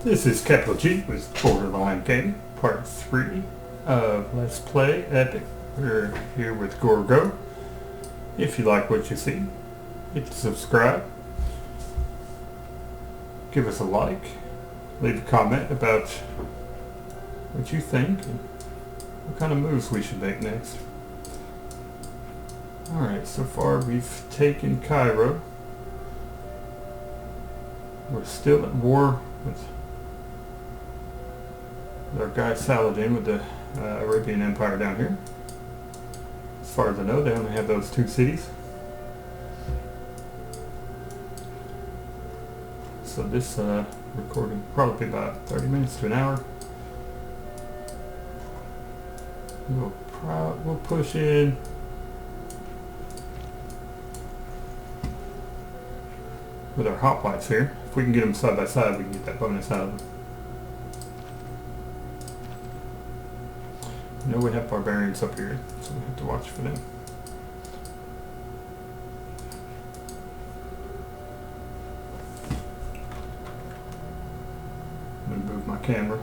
This is CapitalG with Borderline Gaming, part 3 of Let's Play Epic. We're here with Gorgo. If you like what you see, hit subscribe, give us a like, leave a comment about what you think and what kind of moves we should make next. Alright, so far we've taken Cairo. We're still at war with our guy Saladin with the Arabian Empire down here. As far as I know, they only have those two cities. So this recording will probably be about 30 minutes to an hour. We'll push in with our hoplites here. If we can get them side by side, we can get that bonus out of them. I know we have barbarians up here, so we have to watch for them. I'm going to move my camera.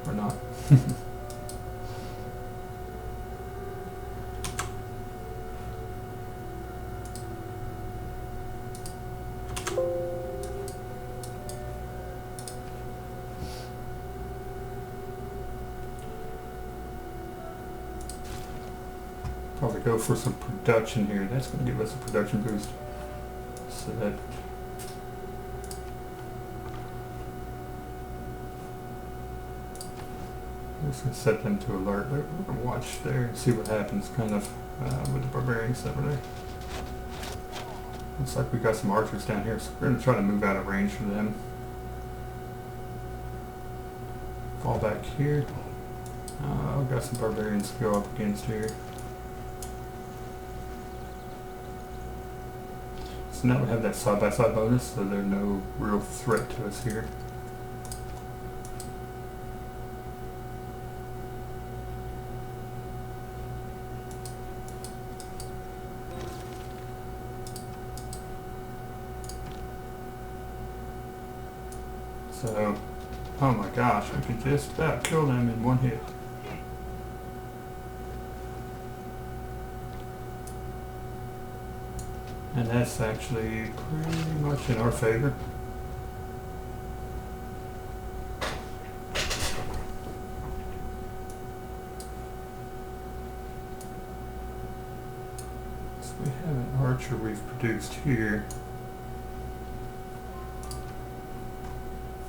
Or not. Probably go for some production here. That's going to give us a production boost. So that I'm just going to set them to alert. We're going to watch there and see what happens kind of with the barbarians that were there. Looks like we got some archers down here, so we're going to try to move out of range for them. Fall back here. I've got some barbarians to go up against here. So now we have that side-by-side bonus, so there's no real threat to us here. So, oh my gosh, I could just about kill them in one hit. And that's actually pretty much in our favor. So we have an archer we've produced here.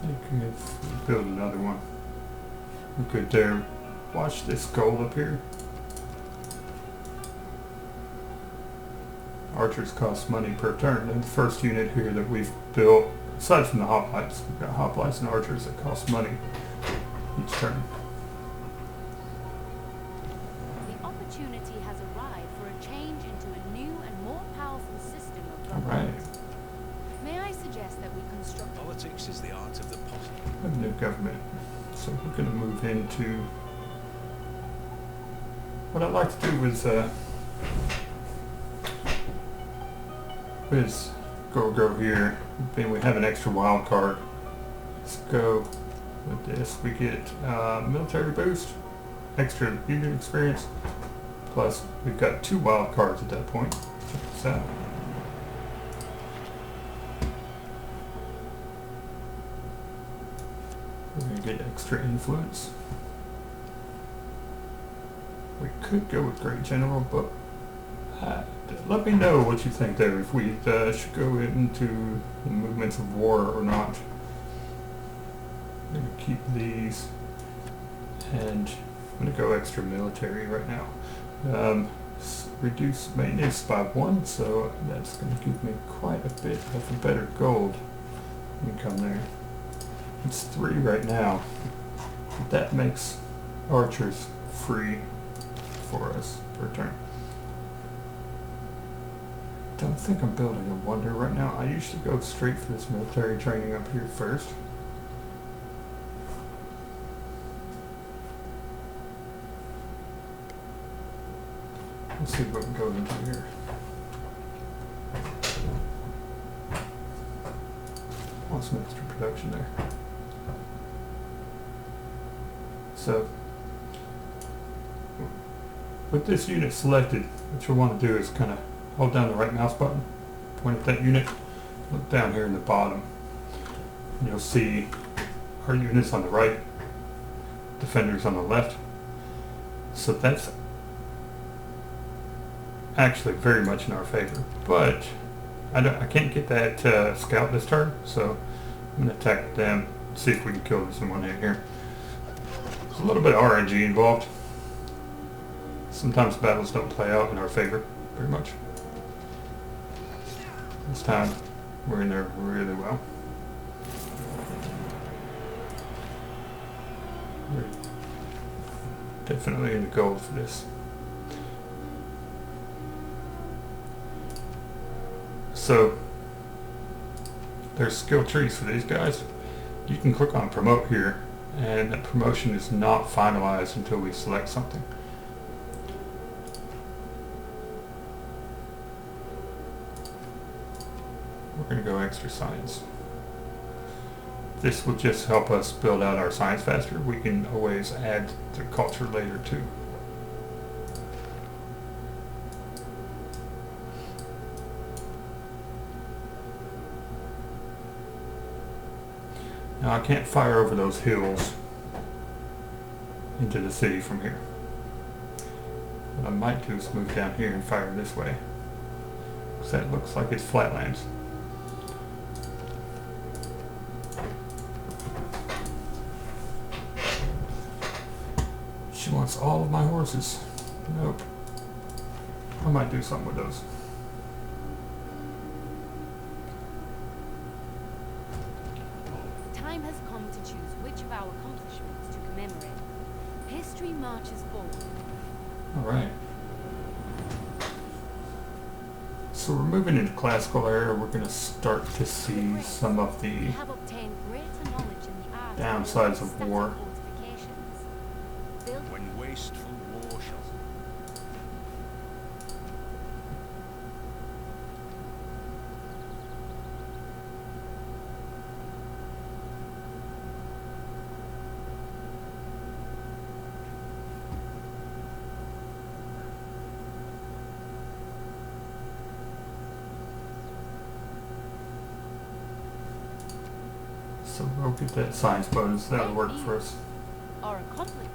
I think if we build another one, we could watch this gold up here. Archers cost money per turn, and the first unit here that we've built, aside from the hoplites, we've got hoplites and archers that cost money each turn. The opportunity has arrived for a change into a new and more powerful system of Alright. government. May I suggest that we construct... Politics is the art of the possible. We have a new government, so we're going to move into... What I'd like to do is go here. Then we have an extra wild card. Let's go with this. We get military boost, extra unit experience, plus we've got 2 wild cards at that point. Check this out. We're going to get extra influence. We could go with Great General, but let me know what you think there, if we should go into the movements of war or not. I'm going to keep these, and I'm going to go extra military right now. Reduce maintenance by 1, so that's going to give me quite a bit of a better gold income there. It's 3 right now, but that makes archers free for us per turn. Don't think I'm building a wonder right now. I usually go straight for this military training up here first. Let's see what we go into here. Want some extra production there. So, with this unit selected, what you'll want to do is kind of hold down the right mouse button, point at that unit, look down here in the bottom, and you'll see our units on the right, defenders on the left. So that's actually very much in our favor, but I can't get that scout this turn, so I'm going to attack them, see if we can kill this in one hit here. There's a little bit of RNG involved. Sometimes battles don't play out in our favor very much. This time we're in there really well. We're definitely in the gold for this. So there's skill trees for these guys. You can click on promote here, and that promotion is not finalized until we select something. We're going to go extra science. This will just help us build out our science faster. We can always add the culture later too. Now I can't fire over those hills into the city from here. What I might do is move down here and fire this way, because that looks like it's flatlands. She wants all of my horses. Nope. I might do something with those. Time has come to choose which of our accomplishments to commemorate. History marches forward. Alright. So we're moving into classical era. We're going to start to see some of the We have obtained greater knowledge in the art downsides of static war. fortifications. Built When wasteful war shall So we'll get that science bonus. That'll work for us. our accomplishment.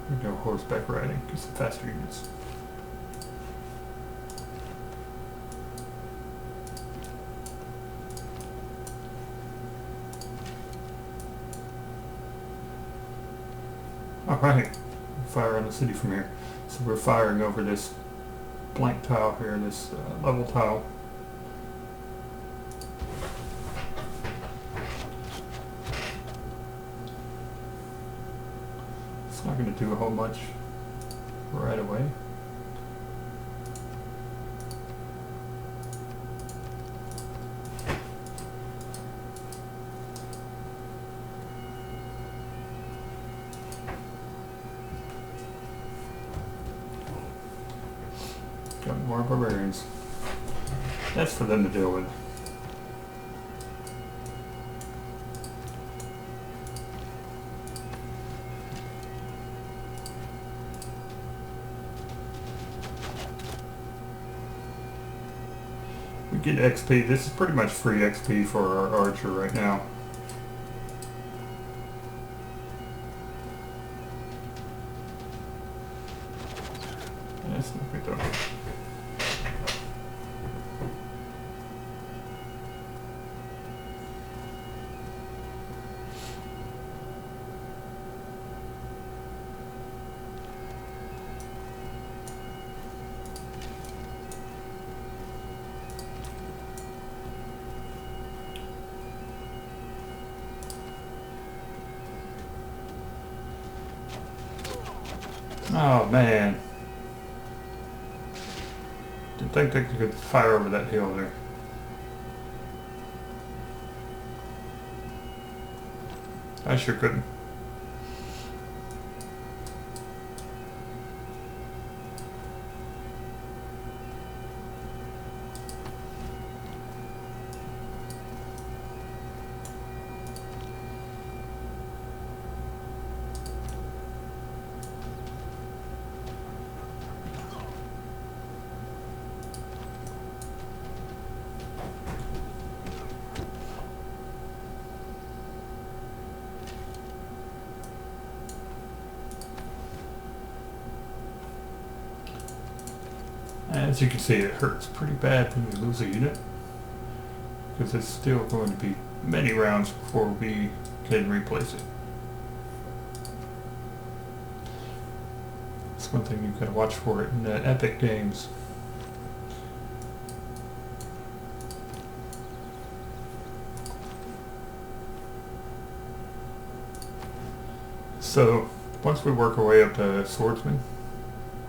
We go horseback riding. Get some faster units. Alright, fire on the city from here. So we're firing over this blank tile here, this level tile. It's not going to do a whole much right away. Got more barbarians. That's for them to deal with. We get XP. This is pretty much free XP for our archer right now. That's not good though. Oh man. Didn't think they could fire over that hill there. I sure couldn't. As you can see, it hurts pretty bad when you lose a unit, because it's still going to be many rounds before we can replace it. It's one thing you've got to watch for it in the epic games. So once we work our way up to swordsman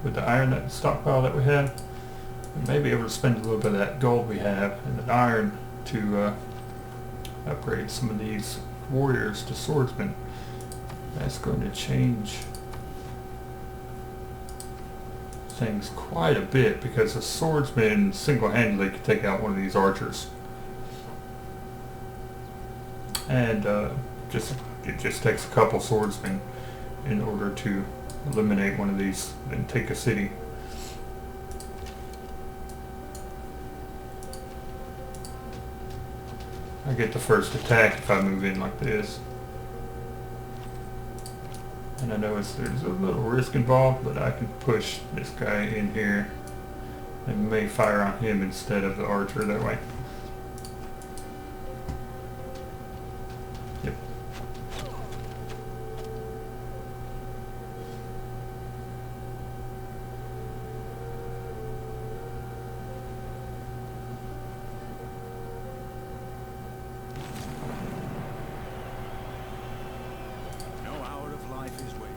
with the iron stockpile that we have, we may be able to spend a little bit of that gold we have and the iron to upgrade some of these warriors to swordsmen. That's going to change things quite a bit, because a swordsman single-handedly could take out one of these archers. And it just takes a couple swordsmen in order to eliminate one of these and take a city. I get the first attack if I move in like this. And I know there's a little risk involved, but I can push this guy in here and may fire on him instead of the archer that way. Yep. No hour of life is wasted.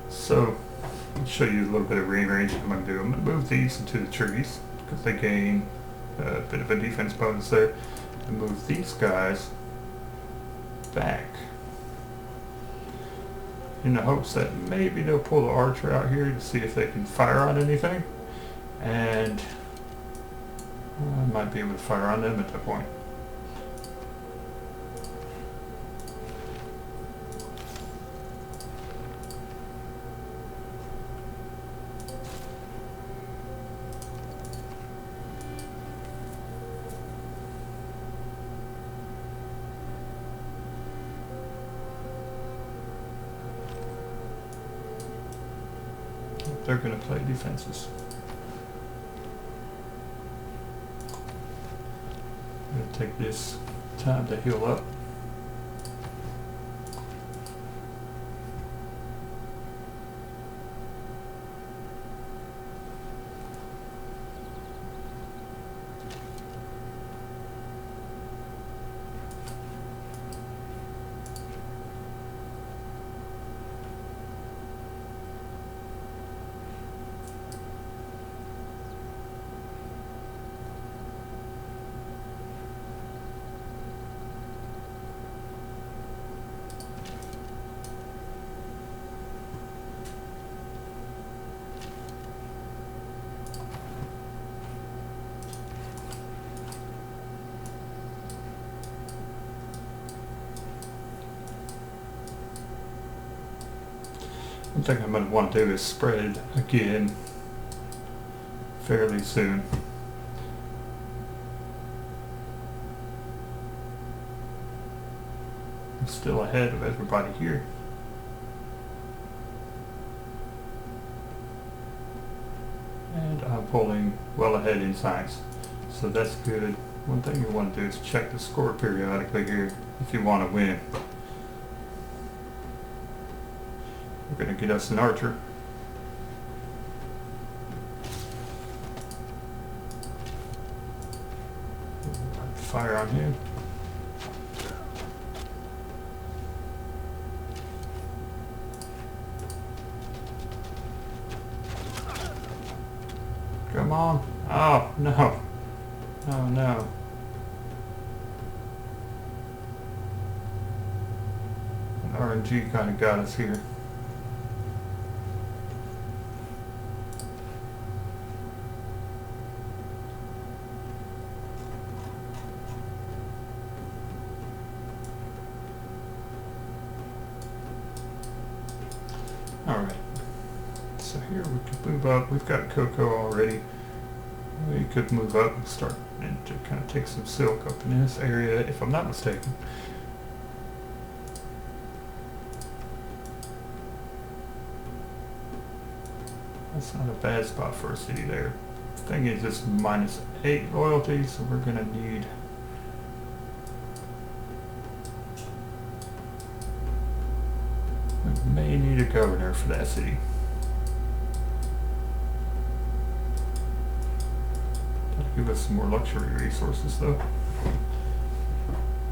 So, I'll show you a little bit of rearranging I'm going to do. I'm going to move these into the trees because they gain a bit of a defense bonus there. And move these guys back in the hopes that maybe they'll pull the archer out here to see if they can fire on anything. And I might be able to fire on them at that point. They're going to play defenses. I'm going to take this time to heal up. One thing I'm going to want to do is spread again fairly soon. I'm still ahead of everybody here. And I'm pulling well ahead in science, so that's good. One thing you want to do is check the score periodically here if you want to win. We're going to get us an archer. Fire on him. Come on. Oh, no. Oh, no. RNG kind of got us here. Alright, so here we could move up. We've got cocoa already. We could move up and start and to kind of take some silk up in this area, if I'm not mistaken. That's not a bad spot for a city there. Thing is, it's -8 loyalty, so we're gonna need. We may need a governor for that city. That'll give us some more luxury resources, though.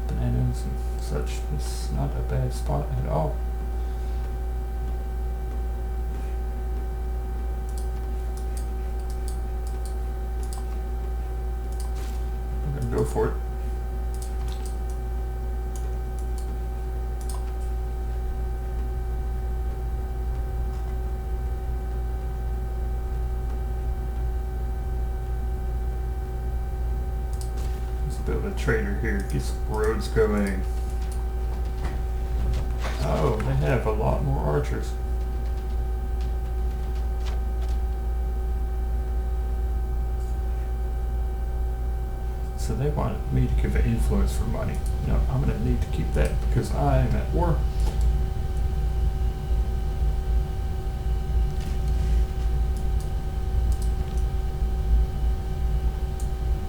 Bananas and such. It's not a bad spot at all. Go for it. Let's build a trader here, get some roads going. Oh, they have a lot more archers. So they wanted me to give an influence for money. No, I'm going to need to keep that because I am at war.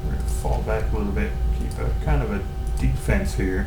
We're going to fall back a little bit, keep a kind of a defense here.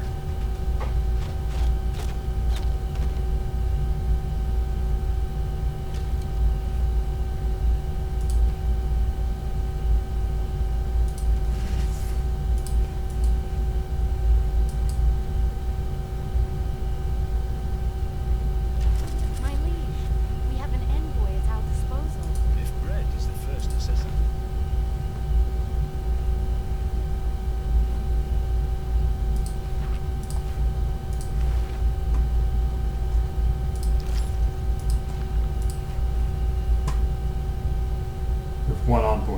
One envoy.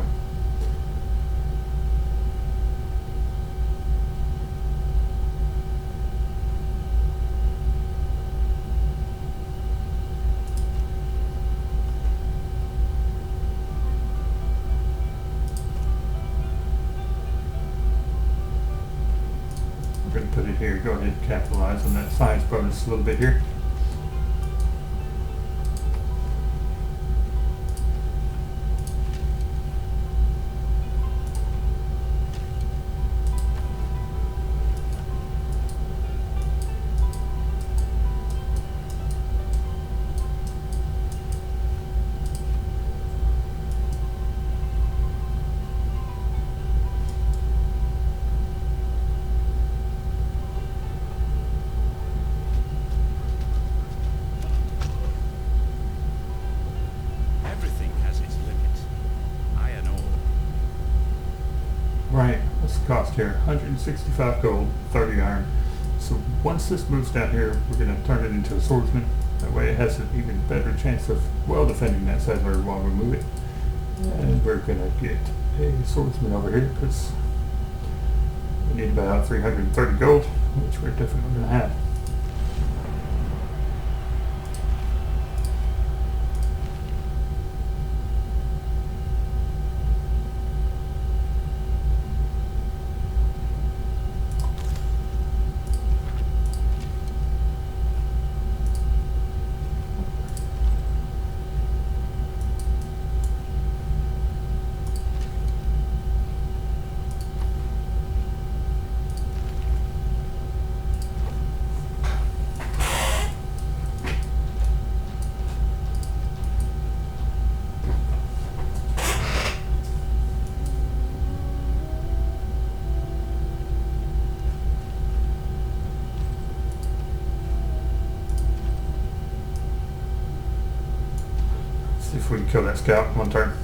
We're going to put it here. Go ahead and capitalize on that science bonus a little bit here. Right, what's the cost here? 165 gold, 30 iron. So once this moves down here, we're going to turn it into a swordsman. That way it has an even better chance of well defending that settler while we move it. And we're going to get a swordsman over here because we need about 330 gold, which we're definitely going to have. See if we can kill that scout in one turn.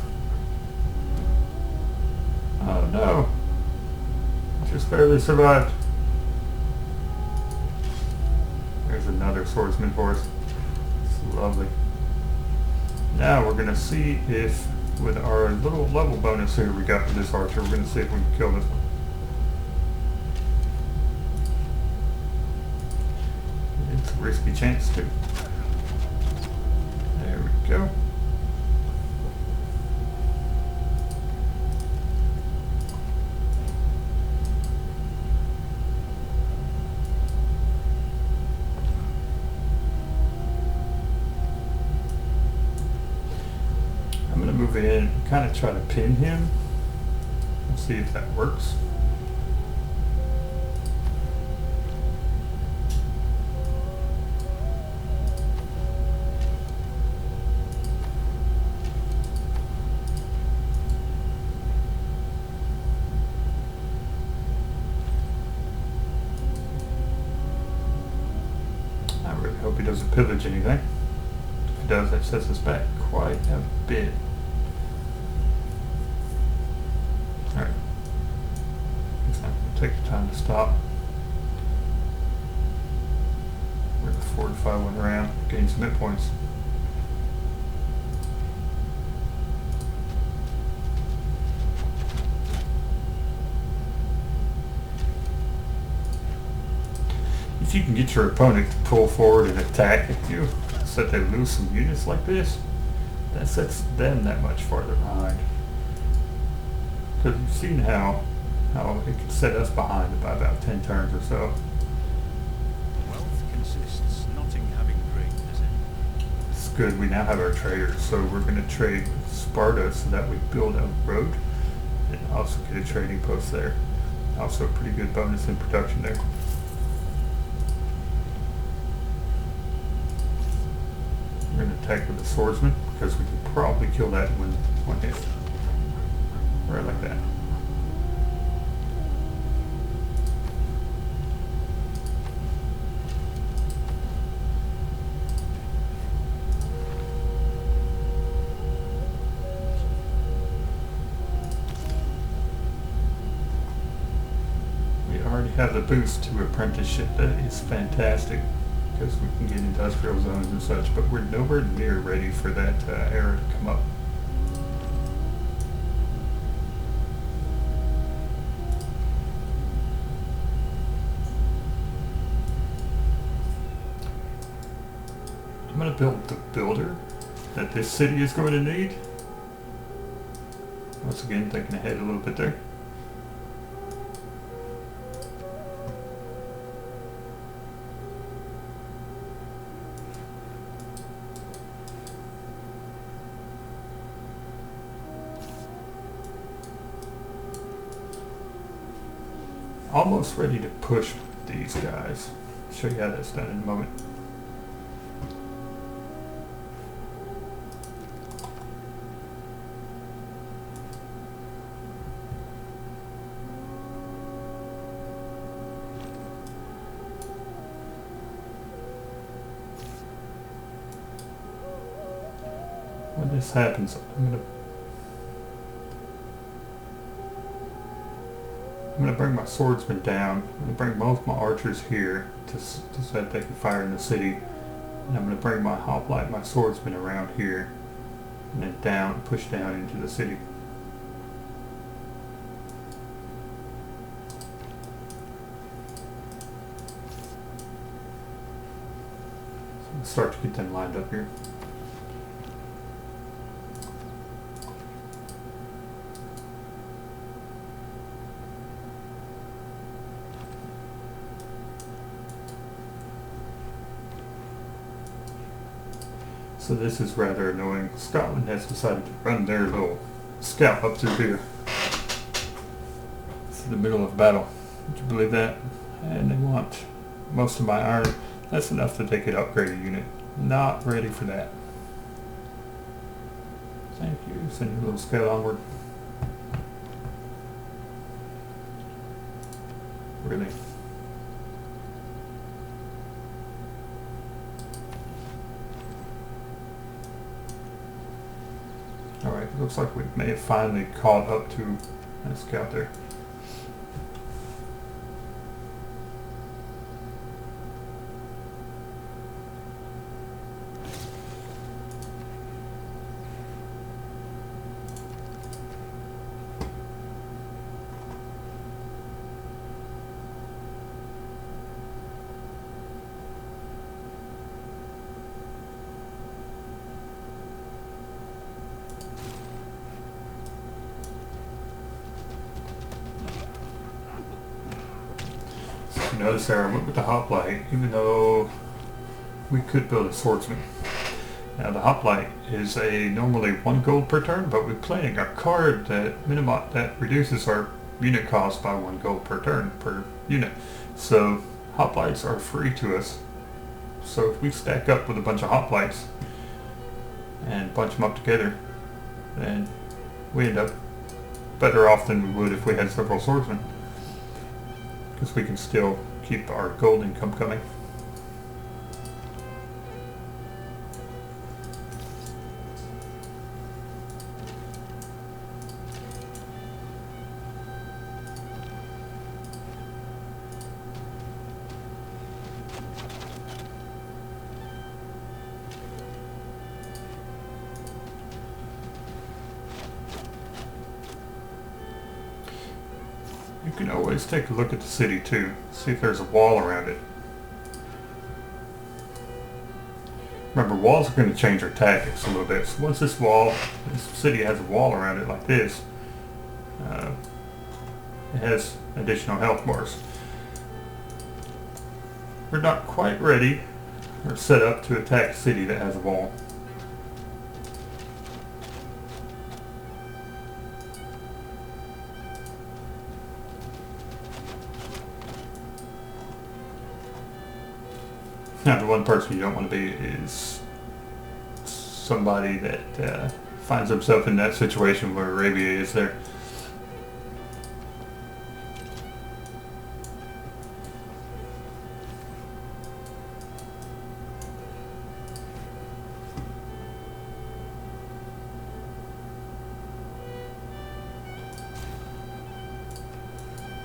Oh no. Just barely survived. There's another swordsman for us. It's lovely. Now we're going to see if, with our little level bonus here we got for this archer, we're going to see if we can kill this one. It's a risky chance too. There we go. in and kind of try to pin him. We'll see if that works. I really hope he doesn't pillage anything. If he does, that sets us back quite a bit. Alright. It's not going to take the time to stop. We're going to fortify one round, gain some hit points. If you can get your opponent to pull forward and attack at you, so that they lose some units like this, that sets them that much farther behind. Because you've seen how it can set us behind by about 10 turns or so. Wealth consists not in having great, does it? It's good, we now have our traders, so we're going to trade with Sparta so that we build a road and also get a trading post there. Also a pretty good bonus in production there. We're going to attack with the swordsman because we can probably kill that in one hit. Right like that. We already have the boost to apprenticeship. That is fantastic because we can get industrial zones and such, but we're nowhere near ready for that era to come up. I'm going to build the builder that this city is going to need. Once again, thinking ahead a little bit there. Almost ready to push these guys. I'll show you how that's done in a moment. When this happens, I'm gonna bring my swordsman down. I'm gonna bring both my archers here so that they can fire in the city. And I'm gonna bring my hoplite, my swordsman around here, and then down, push down into the city. So I'm gonna start to get them lined up here. So this is rather annoying. Scotland has decided to run their little scout up through here. It's in the middle of battle. Would you believe that? And they want most of my iron. That's enough that they could upgrade a unit. Not ready for that. Thank you. Send your little scout onward. Really? Alright, looks like we may have finally caught up to a scout there. Notice there I went with the hoplite, even though we could build a swordsman. Now the hoplite is a normally 1 gold per turn, but we're playing a card that reduces our unit cost by 1 gold per turn per unit. So hoplites are free to us. So if we stack up with a bunch of hoplites and bunch them up together, then we end up better off than we would if we had several swordsmen, because we can still keep our gold income coming. You can always take a look at the city too, see if there's a wall around it. Remember, walls are going to change our tactics a little bit. So once this city has a wall around it like this, it has additional health bars. We're not quite ready or set up to attack a city that has a wall. Now, the one person you don't want to be is somebody that finds himself in that situation where Arabia is there.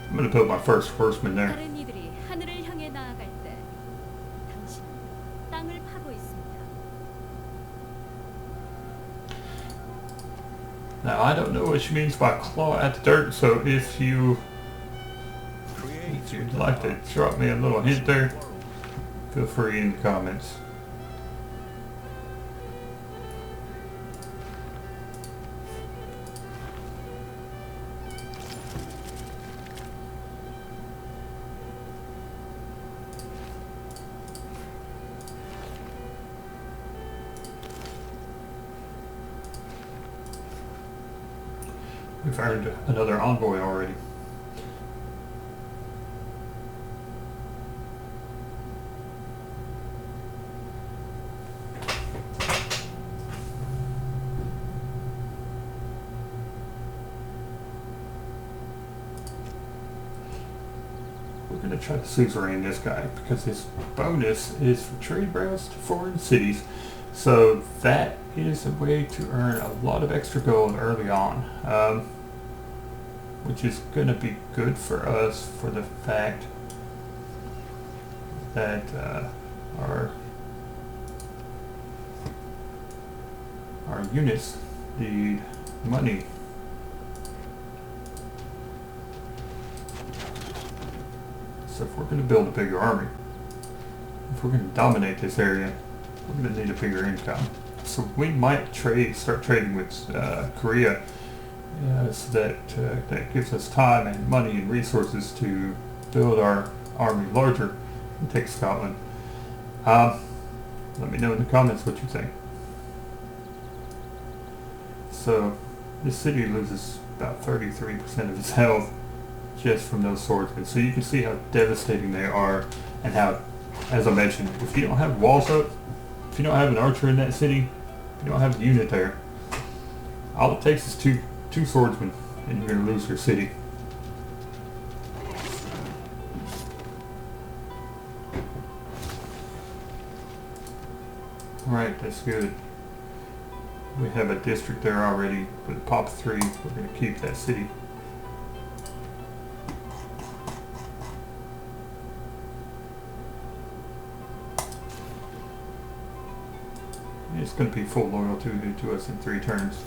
I'm going to build my first horseman there. 다른 이들이 하늘을 향해 나아갈 때 당신은 땅을 파고 있습니다. Now, I don't know what she means by claw at the dirt, so if you'd like to drop me a little hint there, feel free in the comments. We've earned another envoy already. We're going to try to suzerain this guy because his bonus is for trade routes to foreign cities. So that is a way to earn a lot of extra gold early on, which is going to be good for us for the fact that our units need money. So if we're going to build a bigger army, if we're going to dominate this area, we're going to need a bigger income. So we might start trading with Korea, so that gives us time and money and resources to build our army larger and take Scotland. Let me know in the comments what you think. So this city loses about 33% of its health just from those swordsmen. So you can see how devastating they are, and how, as I mentioned, if you don't have walls up, if you don't have an archer in that city, you don't have a unit there, all it takes is two swordsmen and you're going to lose your city. Alright, that's good. We have a district there already with pop 3. We're going to keep that city. It's going to be full loyalty to us in 3 turns.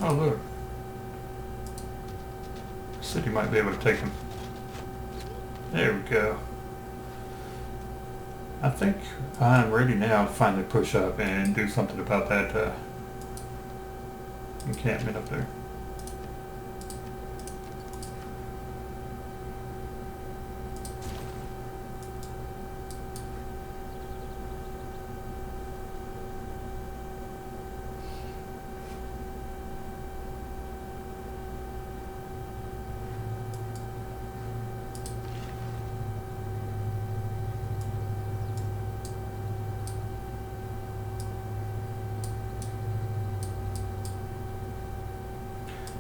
Oh look. The city might be able to take him. There we go. I think I'm ready now to finally push up and do something about that encampment up there.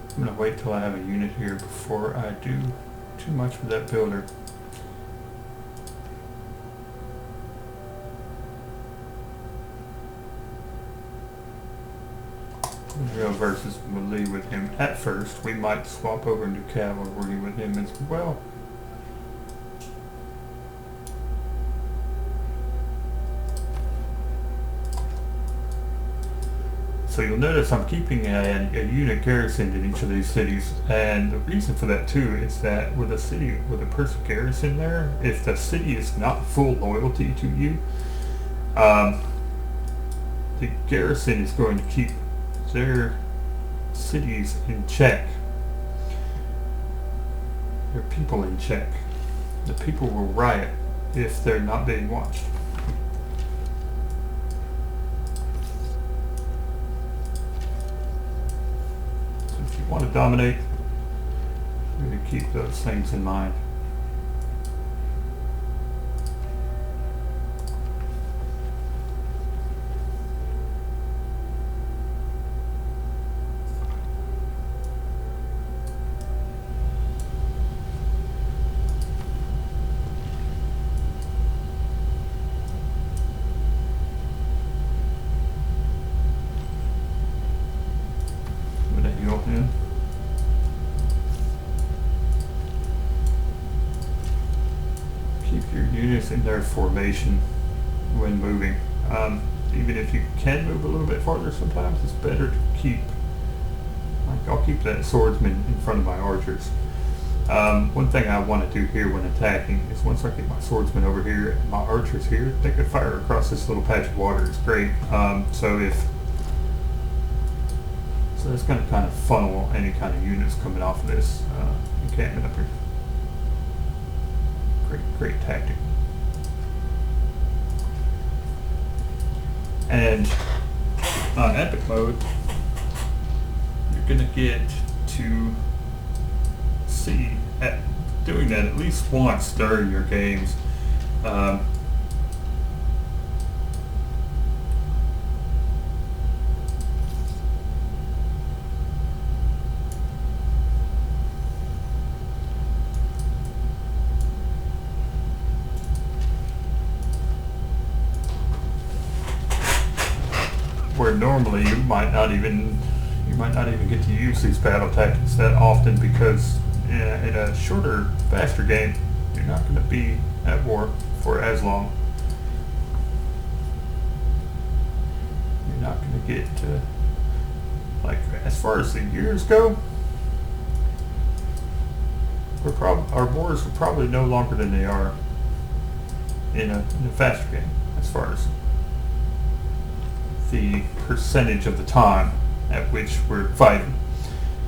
I'm going to wait till I have a unit here before I do too much with that builder. Real versus melee with him at first. We might swap over and do cavalry with him as well. So you'll notice I'm keeping a unit garrisoned in each of these cities, and the reason for that too is that with a city with a person garrisoned there, if the city is not full loyalty to you, the garrison is going to keep their cities in check, their people in check. The people will riot if they're not being watched. Want to dominate, we need to keep those things in mind. I'm going to heal him. Keep your units in their formation when moving. Even if you can move a little bit farther sometimes, it's better to keep, like I'll keep that swordsman in front of my archers. One thing I want to do here when attacking is once I get my swordsman over here and my archers here, they could fire across this little patch of water. It's great. So it's going to kind of funnel any kind of units coming off of this encampment up here. Great tactic. And on epic mode, you're gonna get to see at doing that at least once during your games. Where normally you might not even get to use these battle tactics that often, because in a shorter, faster game, you're not going to be at war for as long. You're not going to get like as far as the years go. Our wars are probably no longer than they are in a faster game as far as the percentage of the time at which we're fighting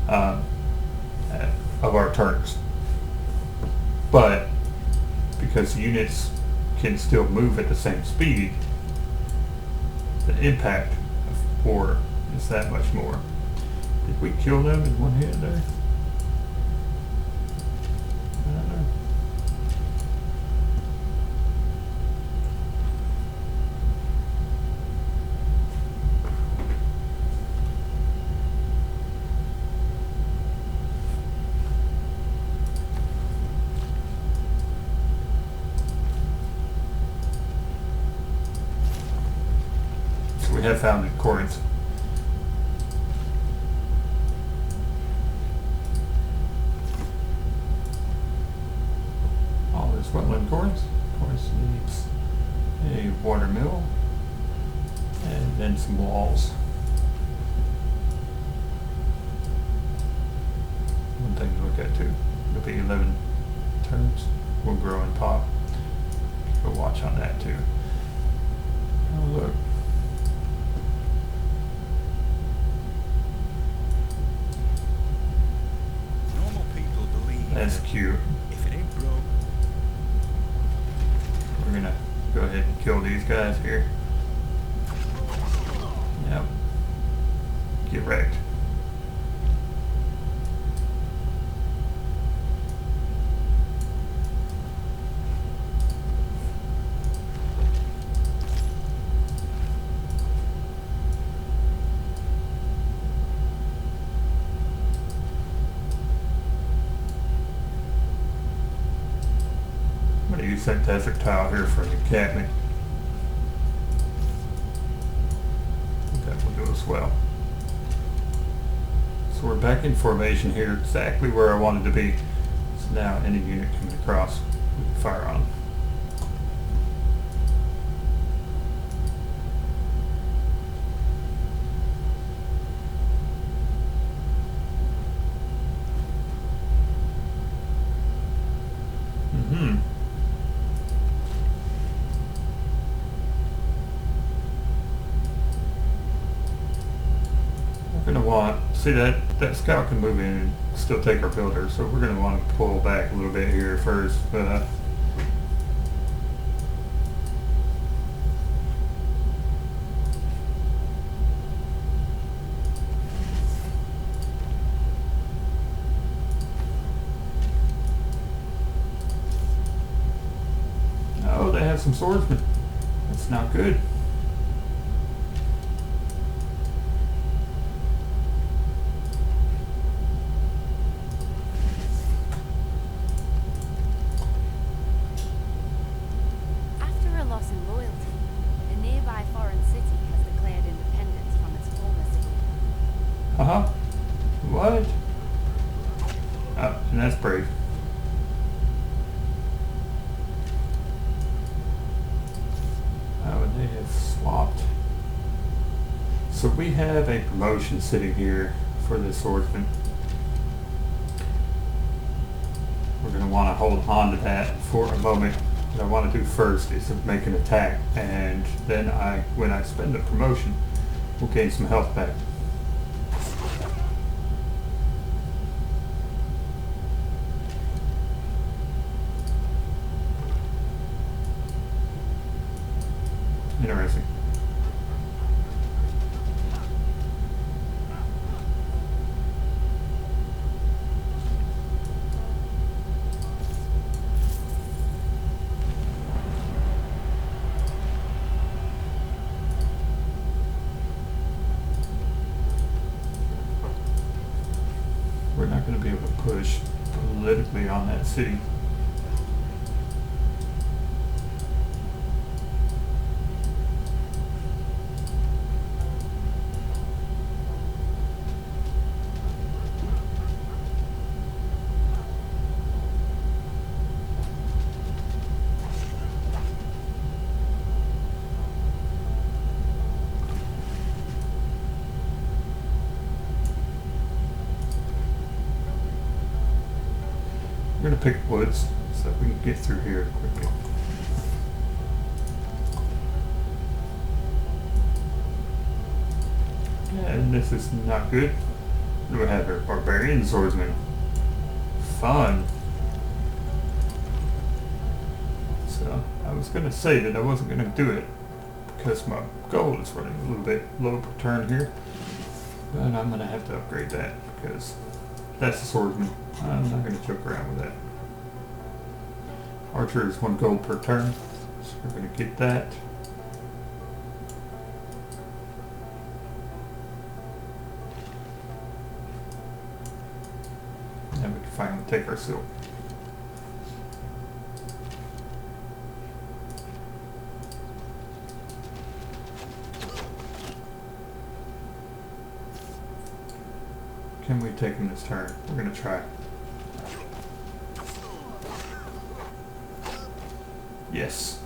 of our turns. But because units can still move at the same speed, the impact of war is that much more. Did we kill them in one hit there? I don't know. We have founded Corinth. All is well in Corinth. Corinth needs a water mill and then some walls. thing to look at too. It'll be 11 turns. We'll grow and pop. Keep a watch on that too. Oh look. Normal people believe That's that cute. if it ain't broke, We're gonna go ahead and kill these guys here. Yep. Get wrecked. I'm gonna use that desert tile here for an encampment. That will do as well. So we're back in formation here, exactly where I wanted to be. So now any unit coming across, we can fire on them. We're going to want, see that scout can move in and still take our builder, so we're going to want to pull back a little bit here first. Oh, they have some swordsmen. That's not good. After a loss in loyalty, a nearby foreign city has declared independence from its former city. Uh-huh. What? Oh, and that's brave. Oh, and they have swapped. So we have a promotion sitting here for this swordsman. We're going to want to hold on to that for a moment. What I want to do first is to make an attack, and then when I spend the promotion, we'll gain some health back. Interesting. We're not going to be able to push politically on that city. We're going to pick woods so that we can get through here quickly. And this is not good. What do we have here? Barbarian swordsman. Fun. So I was going to say that I wasn't going to do it because my gold is running a little bit low per turn here. But I'm going to have to upgrade that because that's the swordsman. I'm not going to joke around with that. Archer is 1 gold per turn, so we're going to get that. And we can finally take our silk. Can we take him this turn? We're going to try. Yes.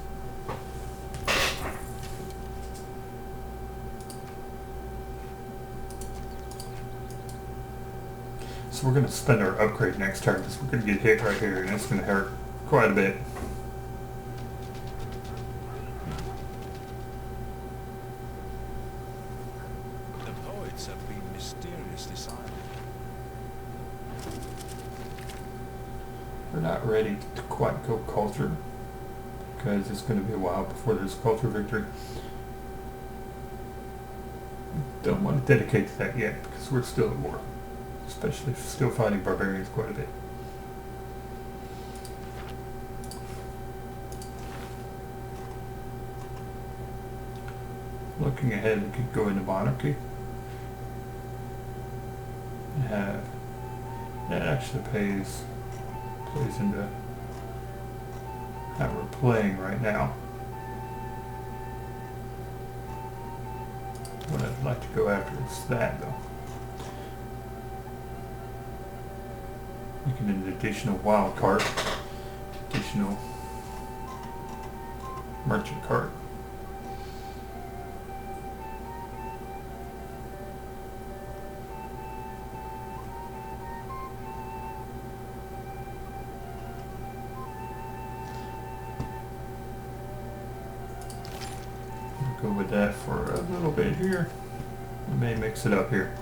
So So we're going to spend our upgrade next turn because we're going to get hit right here and it's going to hurt quite a bit. The poets have been mysteriously silent. We're not ready to quite go culture because it's going to be a while before there's a culture victory. Don't want to dedicate to that yet because we're still at war, especially still fighting barbarians quite a bit. Looking ahead, we could go into monarchy. That actually plays into how we're playing right now. What I'd like to go after is that though. Making an additional wild card, additional merchant card. Go with that for a little bit here. I may mix it up here.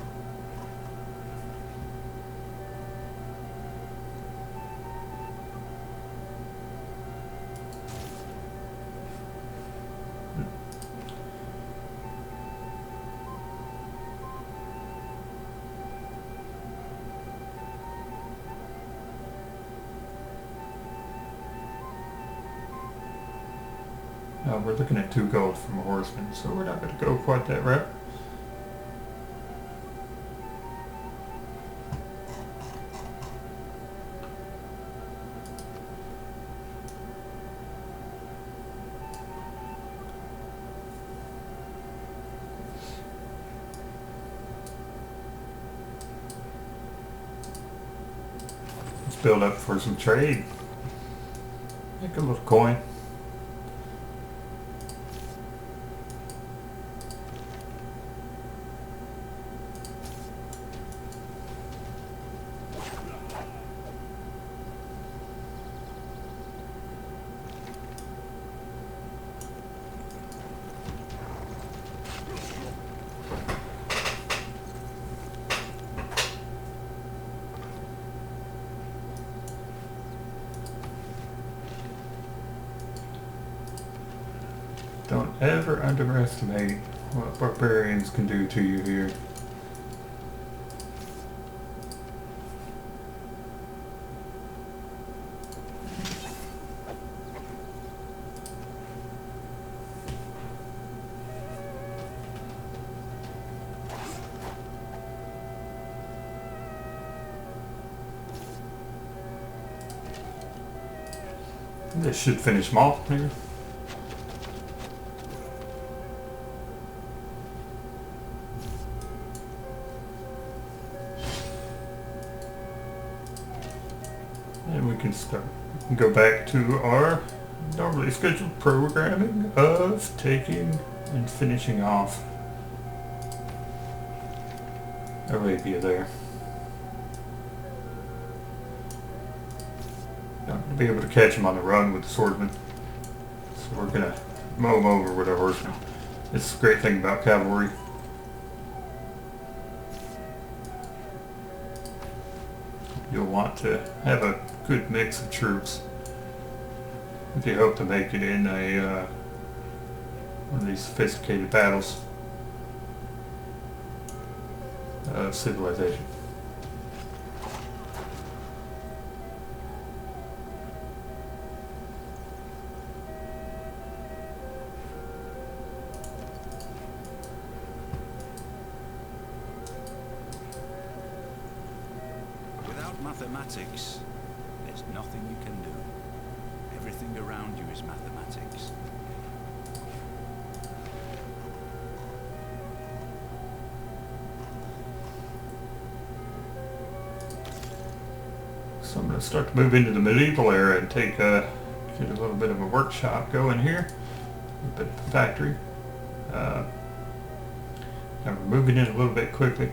We're looking at 2 gold from a horseman, so we're not going to go quite that route. Let's build up for some trade. Make a little coin. Don't ever underestimate what barbarians can do to you here. This should finish them off here. And we can start. We can go back to our normally scheduled programming of taking and finishing off Arabia there. Not going to be able to catch him on the run with the swordsman, so we're going to mow him over with our horsemen. It's a great thing about cavalry. You'll want to have a good mix of troops if you hope to make it in a one of these sophisticated battles of civilization. Mathematics, there's nothing you can do. Everything around you is mathematics. So I'm going to start to move into the medieval era and take get a little bit of a workshop going here, a bit of a factory. Now we're moving in a little bit quickly.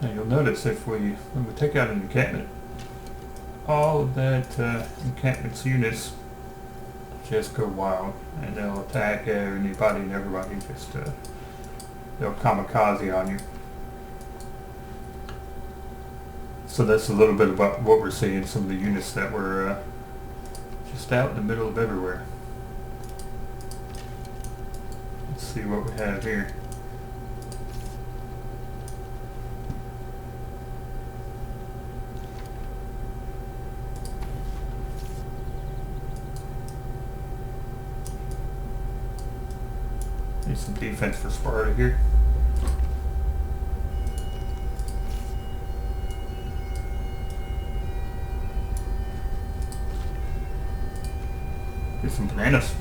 Now you'll notice if when we take out an encampment, all of that encampment's units just go wild, and they'll attack anybody and everybody. Just they'll kamikaze on you. So that's a little bit about what we're seeing. Some of the units that were just out in the middle of everywhere. Let's see what we have here. Need some defense for Sparta here. Get some bananas.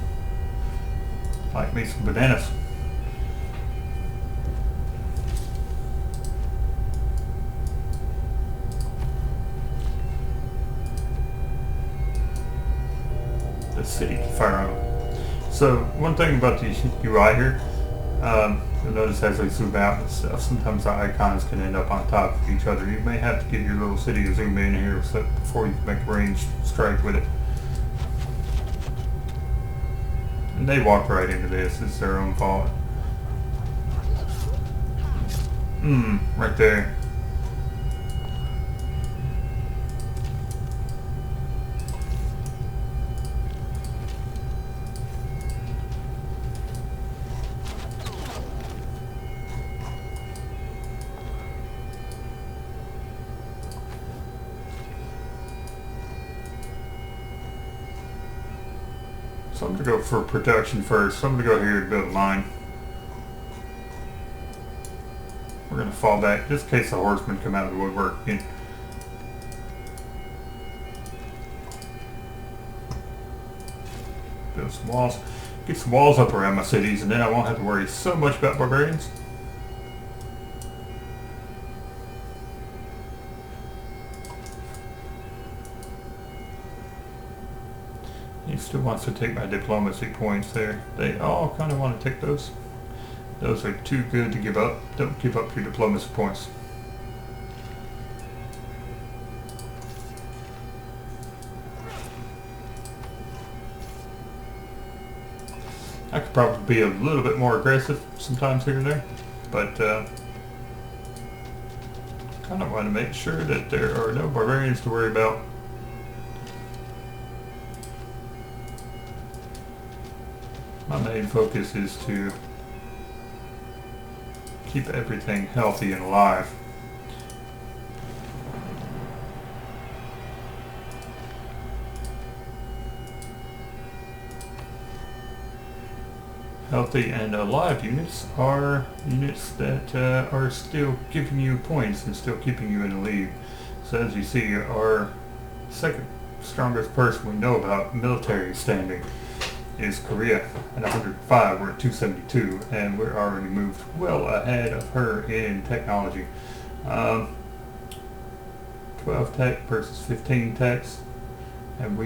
Like me some bananas. The city can fire on them. So one thing about the UI here, you'll notice as they zoom out and stuff, sometimes the icons can end up on top of each other. You may have to get your little city to zoom in here so before you can make a ranged strike with it. And they walked right into this. It's their own fault. Right there. So I'm going to go for production first. So I'm going to go here and build a mine. We're going to fall back just in case the horsemen come out of the woodwork again. Build some walls. Get some walls up around my cities, and then I won't have to worry so much about barbarians. He still wants to take my diplomacy points there. They all kind of want to take those. Those are too good to give up. Don't give up your diplomacy points. I could probably be a little bit more aggressive sometimes here and there, but kind of want to make sure that there are no barbarians to worry about. My main focus is to keep everything healthy and alive. Healthy and alive units are units that are still giving you points and still keeping you in the lead. So as you see, our second strongest person we know about military standing is Korea at 105. We're at 272, and we're already moved well ahead of her in technology. 12 tech versus 15 techs, and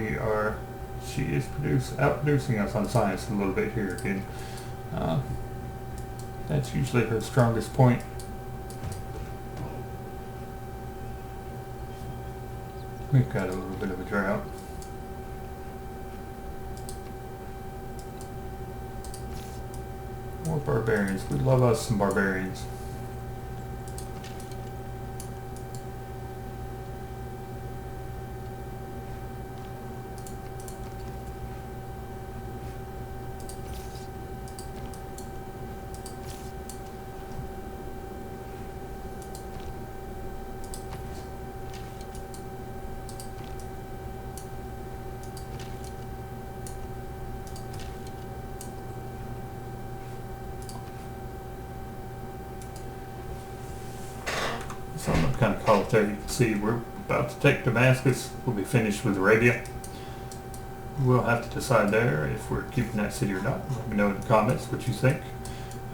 she is outproducing us on science a little bit here again. That's usually her strongest point. We've got a little bit of a drought. More barbarians. We love us some barbarians. So I'm going to kind of call it there. You can see we're about to take Damascus. We'll be finished with Arabia. We'll have to decide there if we're keeping that city or not. Let me know in the comments what you think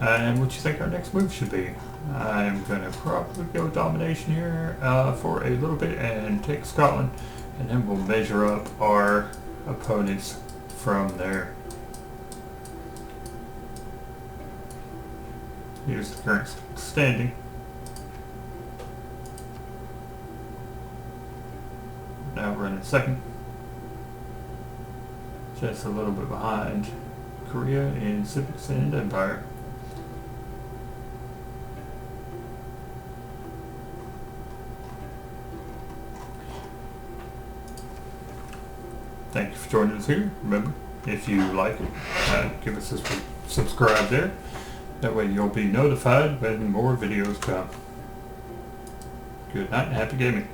and what you think our next move should be. I'm going to probably go domination here for a little bit and take Scotland, and then we'll measure up our opponents from there. Here's the current standing. second. Just a little bit behind Korea in civics and empire. Thank you for joining us here. Remember, if you like it, give us a subscribe there. That way you'll be notified when more videos come. Good night and happy gaming.